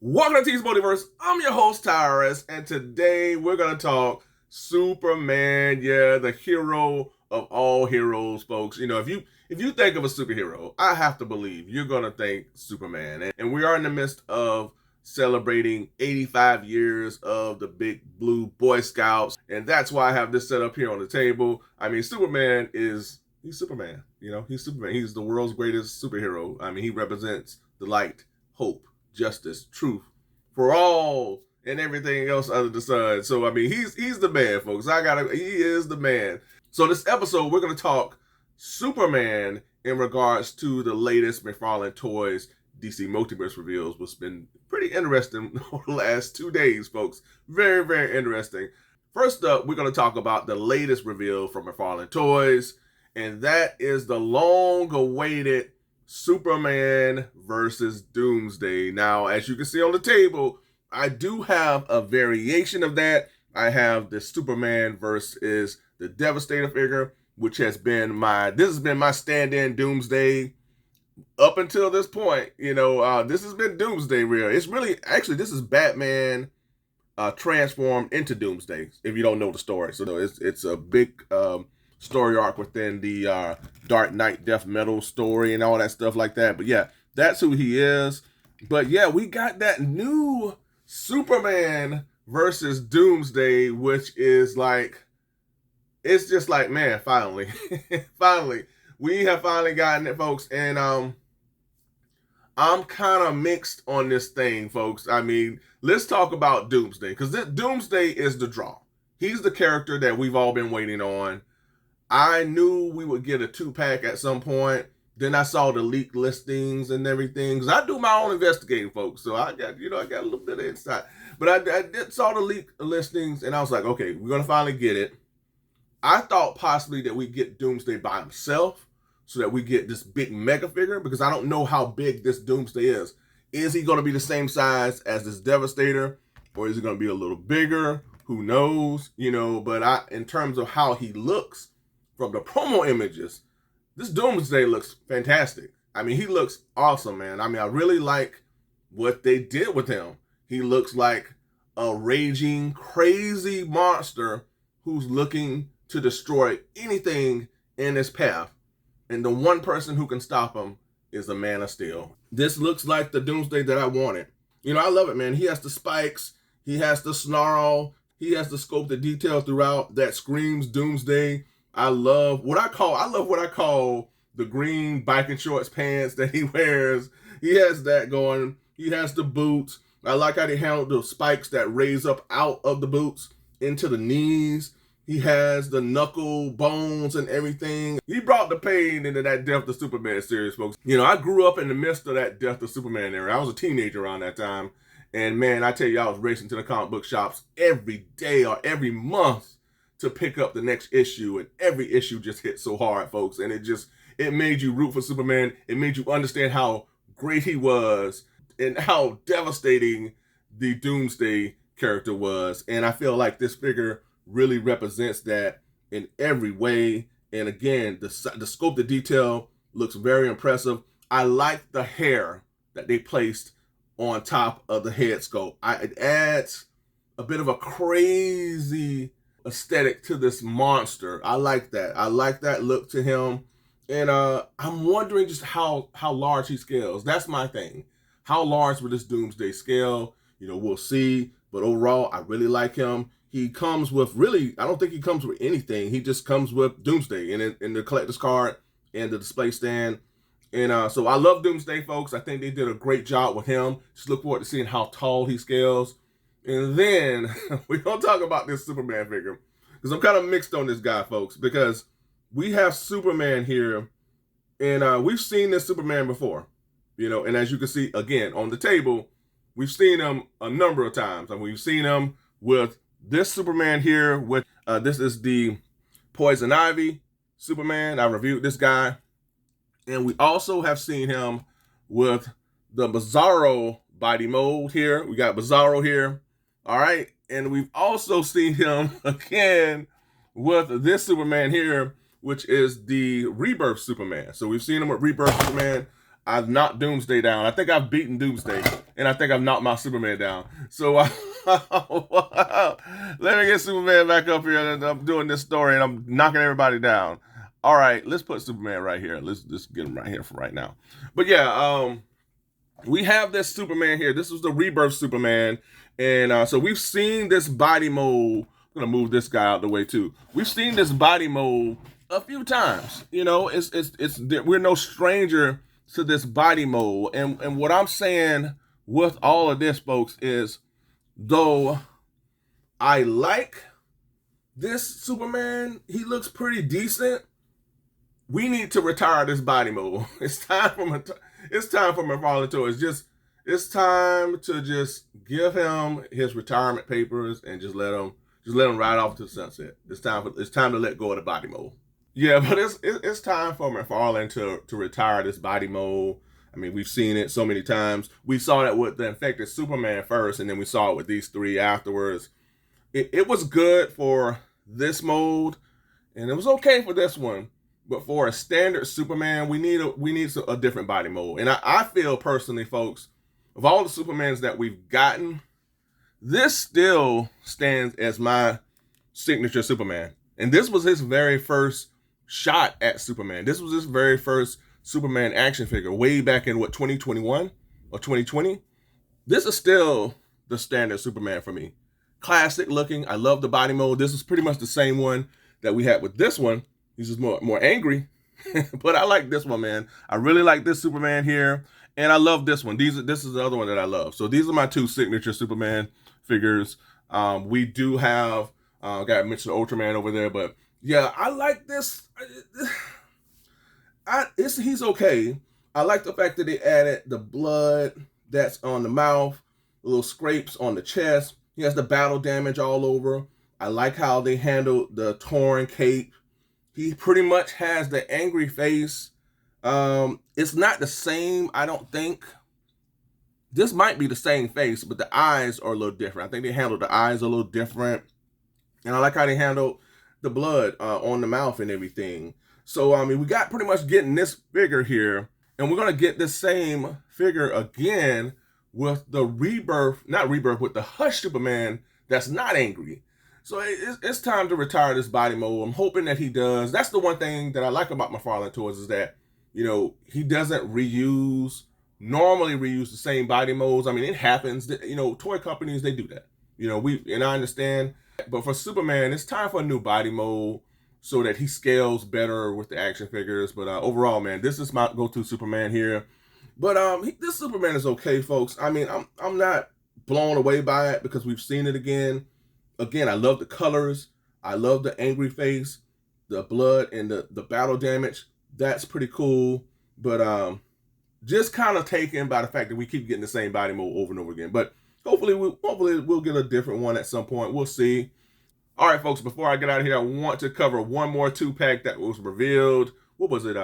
Welcome to DC Multiverse. I'm your host, Tyrus, and today we're going to talk Superman. Yeah, the hero of all heroes, folks. You know, if you think of a superhero, I have to believe you're going to think Superman. And we are in the midst of celebrating 85 years of the Big Blue Boy Scouts, and that's why I have this set up here on the table. I mean, he's Superman. You know, he's Superman. He's the world's greatest superhero. I mean, he represents the light, hope, justice, truth for all and everything else under the sun. So I mean, he's the man, folks. He is the man. So this episode, we're gonna talk Superman in regards to the latest McFarlane Toys DC Multiverse reveals, which has been pretty interesting over the last 2 days, folks. Very, very interesting. First up, we're gonna talk about the latest reveal from McFarlane Toys, and that is the long-awaited Superman versus Doomsday. Now, as you can see on the table, I do have a variation of that. I have the Superman versus the Devastator figure, which has been my stand-in Doomsday up until this point. You know, this has been Doomsday real. It's really, actually, this is Batman transformed into Doomsday, if you don't know the story. So it's a big story arc within the Dark Knight Death Metal story and all that stuff like that. But yeah, that's who he is. But yeah, we got that new Superman versus Doomsday, which is like, it's just like, man, finally. Finally. We have finally gotten it, folks. And I'm kind of mixed on this thing, folks. I mean, let's talk about Doomsday, because Doomsday is the draw. He's the character that we've all been waiting on. I knew we would get a 2-pack at some point. Then I saw the leaked listings and everything. Because I do my own investigating, folks. So I got a little bit of insight. But I saw the leaked listings, and I was like, okay, we're going to finally get it. I thought possibly that we get Doomsday by himself, so that we get this big mega figure, because I don't know how big this Doomsday is. Is he going to be the same size as this Devastator, or is he going to be a little bigger? Who knows? You know, but in terms of how he looks, from the promo images, this Doomsday looks fantastic. I mean, he looks awesome, man. I mean, I really like what they did with him. He looks like a raging, crazy monster who's looking to destroy anything in his path. And the one person who can stop him is the Man of Steel. This looks like the Doomsday that I wanted. You know, I love it, man. He has the spikes. He has the snarl. He has the scope, the detail throughout that screams Doomsday. I love what I call the green biking shorts pants that he wears. He has that going. He has the boots. I like how they handled the spikes that raise up out of the boots into the knees. He has the knuckle bones and everything. He brought the pain into that Death of Superman series, folks. You know, I grew up in the midst of that Death of Superman era. I was a teenager around that time. And man, I tell you, I was racing to the comic book shops every day or every month to pick up the next issue, and every issue just hit so hard, folks, and it made you root for Superman. It made you understand how great he was and how devastating the Doomsday character was. And I feel like this figure really represents that in every way. And again, the scope, the detail looks very impressive. I like the hair that they placed on top of the head sculpt. It adds a bit of a crazy aesthetic to this monster. I like that. I like that look to him. And I'm wondering just how large he scales. That's my thing. How large will this Doomsday scale? You know, we'll see. But overall, I really like him. He comes with I don't think he comes with anything. He just comes with Doomsday in the collector's card and the display stand. And so I love Doomsday, folks. I think they did a great job with him. Just look forward to seeing how tall he scales. And then we're going to talk about this Superman figure, because I'm kind of mixed on this guy, folks, because we have Superman here, and we've seen this Superman before, you know, and as you can see, again, on the table, we've seen him a number of times. And we've seen him with this Superman here, this is the Poison Ivy Superman. I reviewed this guy. And we also have seen him with the Bizarro body mold here. We got Bizarro here. All right. And we've also seen him again with this Superman here, which is the Rebirth Superman. So we've seen him with Rebirth Superman. I've knocked Doomsday down. I think I've beaten Doomsday and I think I've knocked my Superman down. So let me get Superman back up here, and I'm doing this story, and I'm knocking everybody down. All right, let's put Superman right here. Let's just get him right here for right now. But yeah, we have this Superman here. This was the Rebirth Superman, and so we've seen this body mold. I'm gonna move this guy out the way too. We've seen this body mold a few times. You know, it's we're no stranger to this body mold, and what I'm saying with all of this, folks, is though I like this Superman, he looks pretty decent. We need to retire this body mold. It's time for McFarlane Toys. It's time to just give him his retirement papers and just let him ride off to the sunset. It's time to let go of the body mold. Yeah, but it's time for McFarlane to retire this body mold. I mean, we've seen it so many times. We saw that with the Infected Superman first, and then we saw it with these three afterwards. It was good for this mold, and it was okay for this one. But for a standard Superman, we need a different body mold. And I feel personally, folks, of all the Supermans that we've gotten, this still stands as my signature Superman. And this was his very first shot at Superman. This was his very first Superman action figure way back in 2021 or 2020. This is still the standard Superman for me. Classic looking. I love the body mold. This is pretty much the same one that we had with this one. He's just more angry, but I like this one, man. I really like this Superman here, and I love this one. This is the other one that I love. So these are my two signature Superman figures. We do have got to mention Ultraman over there, but yeah, I like this. He's okay. I like the fact that they added the blood that's on the mouth, little scrapes on the chest. He has the battle damage all over. I like how they handled the torn cape. He pretty much has the angry face. It's not the same, I don't think. This might be the same face, but the eyes are a little different. I think they handled the eyes a little different. And I like how they handled the blood on the mouth and everything. So, I mean, we got pretty much getting this figure here. And we're going to get this same figure again with the with the Hush Superman that's not angry. So it's time to retire this body mold. I'm hoping that he does. That's the one thing that I like about McFarlane Toys is that, you know, he doesn't normally reuse the same body molds. I mean, it happens. You know, toy companies, they do that. You know, and I understand. But for Superman, it's time for a new body mold so that he scales better with the action figures. But overall, man, this is my go-to Superman here. But this Superman is okay, folks. I mean, I'm not blown away by it because we've seen it again. Again, I love the colors. I love the angry face, the blood, and the battle damage. That's pretty cool. But just kind of taken by the fact that we keep getting the same body mold over and over again. But hopefully we'll get a different one at some point. We'll see. All right, folks, before I get out of here, I want to cover one more 2-pack that was revealed. What was it?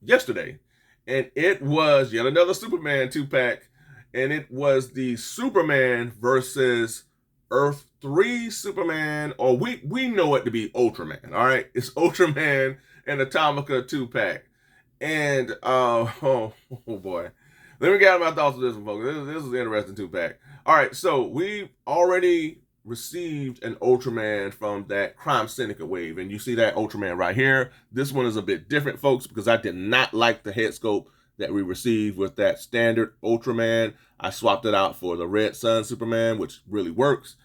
Yesterday. And it was yet another Superman 2-pack. And it was the Superman versus Earth 3 Superman, or we know it to be Ultraman, all right? It's Ultraman and Atomica 2-pack. And, oh boy. Let me get out my thoughts on this one, folks. This is an interesting 2-pack. All right, so we already received an Ultraman from that Crime Syndicate wave, and you see that Ultraman right here. This one is a bit different, folks, because I did not like the head sculpt that we received with that standard Ultraman. I swapped it out for the Red Sun Superman, which really works.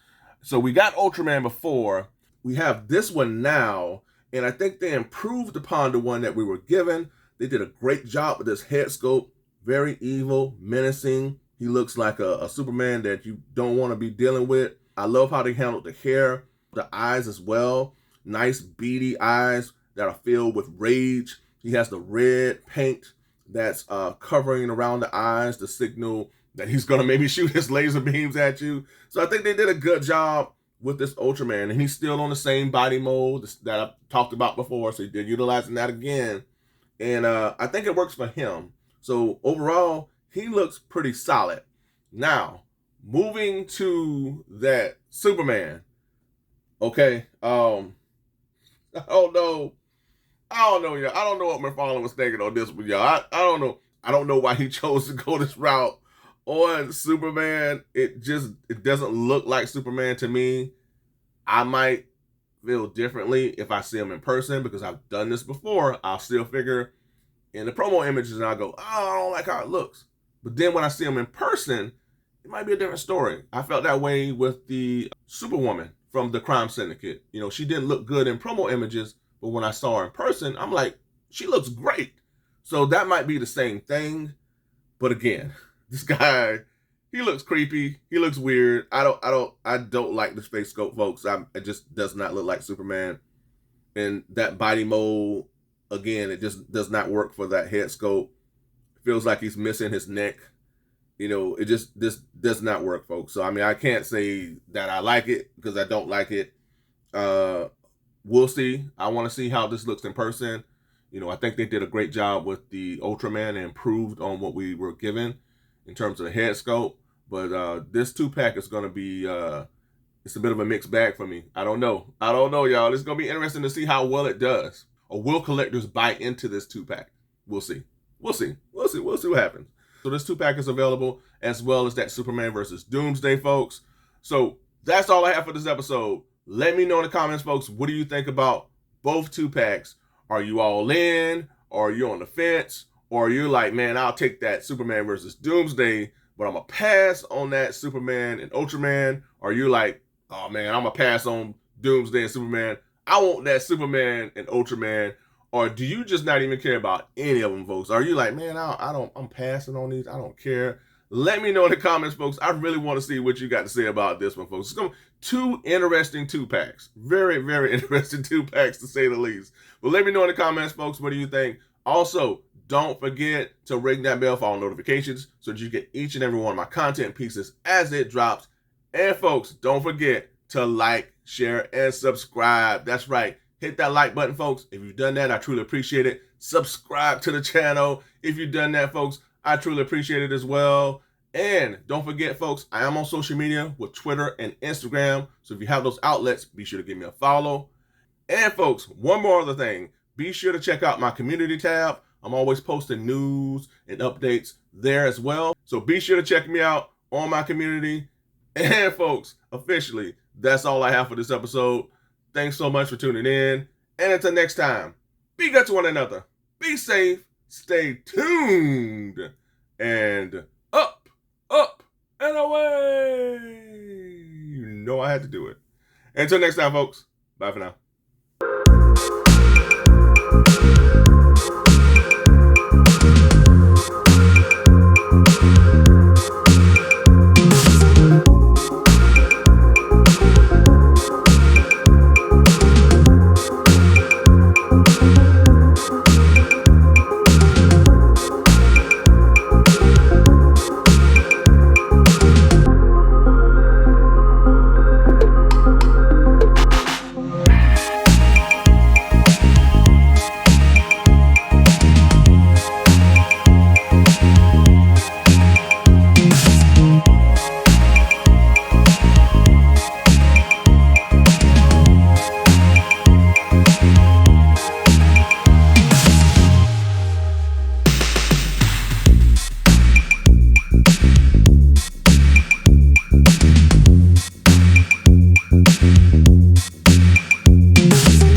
So we got Ultraman before. We have this one now, and I think they improved upon the one that we were given. They did a great job with this head sculpt. Very evil, menacing. He looks like a Superman that you don't want to be dealing with. I love how they handled the hair, the eyes as well. Nice beady eyes that are filled with rage. He has the red paint that's covering around the eyes to signal that he's going to maybe shoot his laser beams at you. So I think they did a good job with this Ultraman. And he's still on the same body mold that I talked about before. So they're utilizing that again. And I think it works for him. So overall, he looks pretty solid. Now, moving to that Superman. Okay. I don't know, y'all. I don't know what McFarlane was thinking on this one, y'all. I don't know. I don't know why he chose to go this route on Superman, it doesn't look like Superman to me. I might feel differently if I see him in person because I've done this before. I'll still figure in the promo images and I'll go, oh, I don't like how it looks. But then when I see him in person, it might be a different story. I felt that way with the Superwoman from the Crime Syndicate. You know, she didn't look good in promo images, but when I saw her in person, I'm like, she looks great. So that might be the same thing. But again, this guy, he looks creepy. He looks weird. I don't like the face sculpt, folks. It just does not look like Superman. And that body mold, again, it just does not work for that head sculpt. It feels like he's missing his neck. You know, this does not work, folks. So, I mean, I can't say that I like it because I don't like it. We'll see. I want to see how this looks in person. You know, I think they did a great job with the Ultraman and improved on what we were given in terms of the head sculpt. But this 2-pack is going to be, it's a bit of a mixed bag for me. I don't know, y'all. It's going to be interesting to see how well it does. Or will collectors buy into this 2-pack? We'll see. We'll see what happens. So this 2-pack is available, as well as that Superman versus Doomsday, folks. So that's all I have for this episode. Let me know in the comments, folks, what do you think about both 2-packs? Are you all in? Or are you on the fence? Or are you like, man, I'll take that Superman versus Doomsday, but I'm going to pass on that Superman and Ultraman? Or are you like, oh, man, I'm going to pass on Doomsday and Superman. I want that Superman and Ultraman. Or do you just not even care about any of them, folks? Are you like, man, I'm passing on these. I don't care. Let me know in the comments, folks. I really want to see what you got to say about this one, folks. It's going to be 2 interesting 2-packs. Very, very interesting 2-packs, to say the least. But let me know in the comments, folks, what do you think? Also, don't forget to ring that bell for all notifications so that you get each and every one of my content pieces as it drops. And, folks, don't forget to like, share, and subscribe. That's right. Hit that like button, folks. If you've done that, I truly appreciate it. Subscribe to the channel. If you've done that, folks, I truly appreciate it as well. And don't forget, folks, I am on social media with Twitter and Instagram. So if you have those outlets, be sure to give me a follow. And, folks, one more other thing. Be sure to check out my community tab. I'm always posting news and updates there as well. So be sure to check me out on my community. And, folks, officially, that's all I have for this episode. Thanks so much for tuning in. And until next time, be good to one another. Be safe. Stay tuned. And up, and away. You know I had to do it. Until next time, folks. Bye for now.